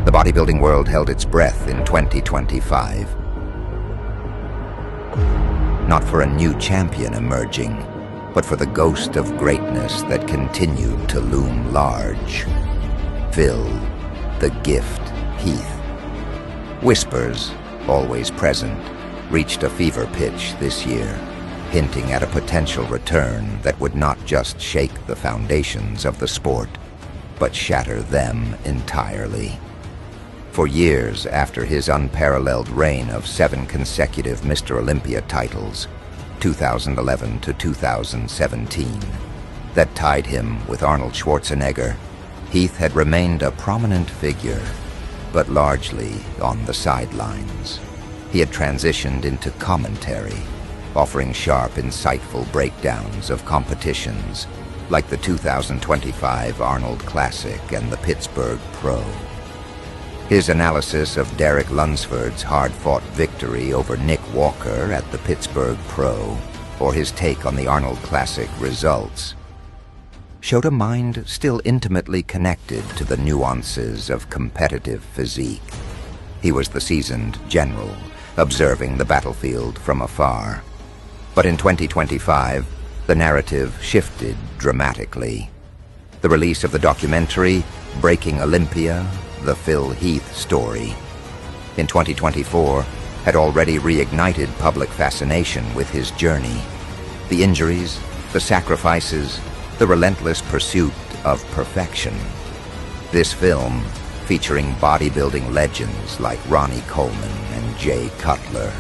The bodybuilding world held its breath in 2025. Not for a new champion emerging, but for the ghost of greatness that continued to loom large. Phil, the Gift Heath. Whispers, always present, reached a fever pitch this year, hinting at a potential return that would not just shake the foundations of the sport, but shatter them entirely. For years after his unparalleled reign of 7 consecutive Mr. Olympia titles, 2011 to 2017, that tied him with Arnold Schwarzenegger, Heath had remained a prominent figure, but largely on the sidelines. He had transitioned into commentary, offering sharp, insightful breakdowns of competitions like the 2025 Arnold Classic and the Pittsburgh Pro. His analysis of Derek Lunsford's hard-fought victory over Nick Walker at the Pittsburgh Pro, or his take on the Arnold Classic results, showed a mind still intimately connected to the nuances of competitive physique. He was the seasoned general, observing the battlefield from afar. But in 2025, the narrative shifted dramatically. The release of the documentary, Breaking Olympia, the Phil Heath story, in 2024, had already reignited public fascination with his journey. The injuries, the sacrifices, the relentless pursuit of perfection. This film, featuring bodybuilding legends like Ronnie Coleman and Jay Cutler,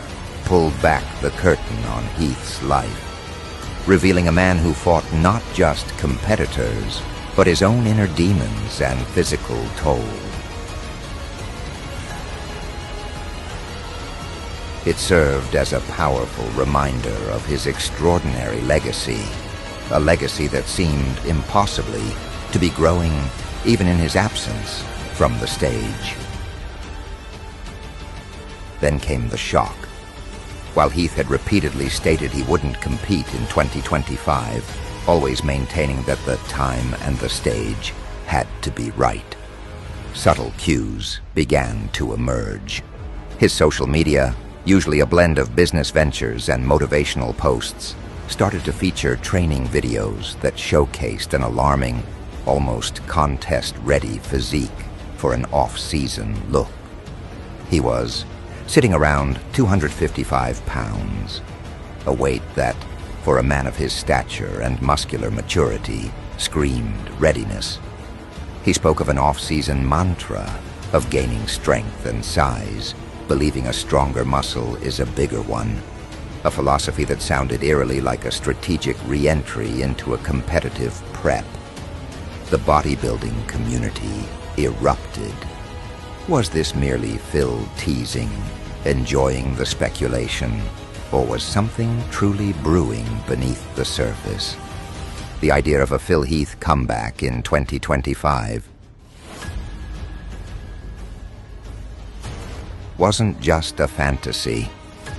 pulled back the curtain on Heath's life, revealing a man who fought not just competitors, but his own inner demons and physical toll. It served as a powerful reminder of his extraordinary legacy, a legacy that seemed impossibly to be growing even in his absence from the stage. Then came the shock. While Heath had repeatedly stated he wouldn't compete in 2025, always maintaining that the time and the stage had to be right, subtle cues began to emerge. His social media, usually a blend of business ventures and motivational posts, started to feature training videos that showcased an alarming, almost contest-ready physique for an off-season look. He was sitting around 255 pounds, a weight that, for a man of his stature and muscular maturity, screamed readiness. He spoke of an off-season mantra of gaining strength and size, believing a stronger muscle is a bigger one, a philosophy that sounded eerily like a strategic re-entry into a competitive prep. The bodybuilding community erupted. Was this merely Phil teasing, enjoying the speculation, or was something truly brewing beneath the surface? The idea of a Phil Heath comeback in 2025 wasn't just a fantasy.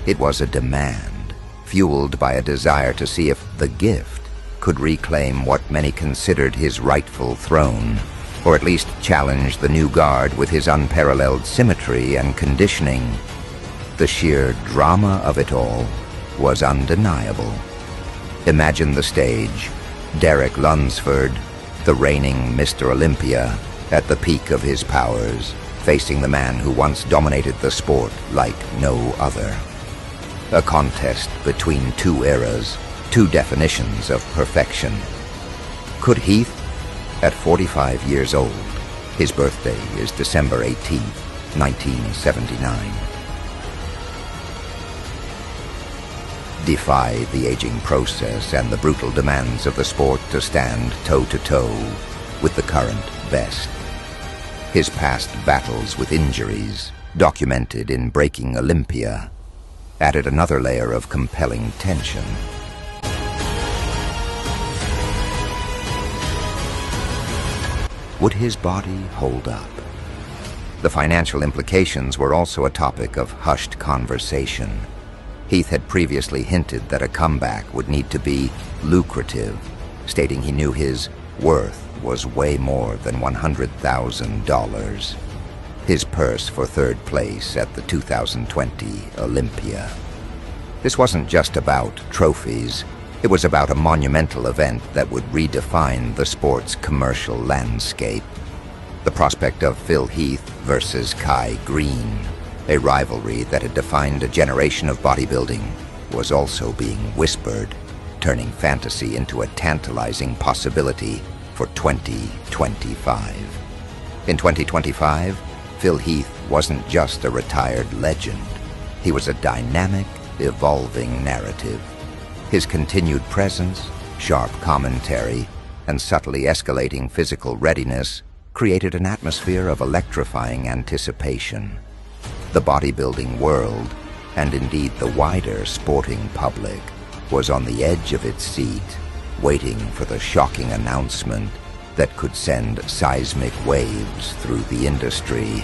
It was a demand, fueled by a desire to see if the Gift could reclaim what many considered his rightful throne, or at least challenge the new guard with his unparalleled symmetry and conditioning. The sheer drama of it all was undeniable. Imagine the stage: Derek Lunsford, the reigning Mr. Olympia, at the peak of his powers, facing the man who once dominated the sport like no other. A contest between two eras, two definitions of perfection. Could Heath, at 45 years old, his birthday is December 18th, 1979, defy the aging process and the brutal demands of the sport to stand toe-to-toe with the current best? His past battles with injuries, documented in Breaking Olympia, added another layer of compelling tension. Would his body hold up? The financial implications were also a topic of hushed conversation. Heath had previously hinted that a comeback would need to be lucrative, stating he knew his worth was way more than $100,000. his purse for third place at the 2020 Olympia. This wasn't just about trophies. It was about a monumental event that would redefine the sport's commercial landscape. The prospect of Phil Heath versus Kai Green, a rivalry that had defined a generation of bodybuilding, was also being whispered, turning fantasy into a tantalizing possibility for 2025. In 2025, Phil Heath wasn't just a retired legend. He was a dynamic, evolving narrative. His continued presence, sharp commentary, and subtly escalating physical readiness created an atmosphere of electrifying anticipation. The bodybuilding world, and indeed the wider sporting public, was on the edge of its seat, waiting for the shocking announcement that could send seismic waves through the industry.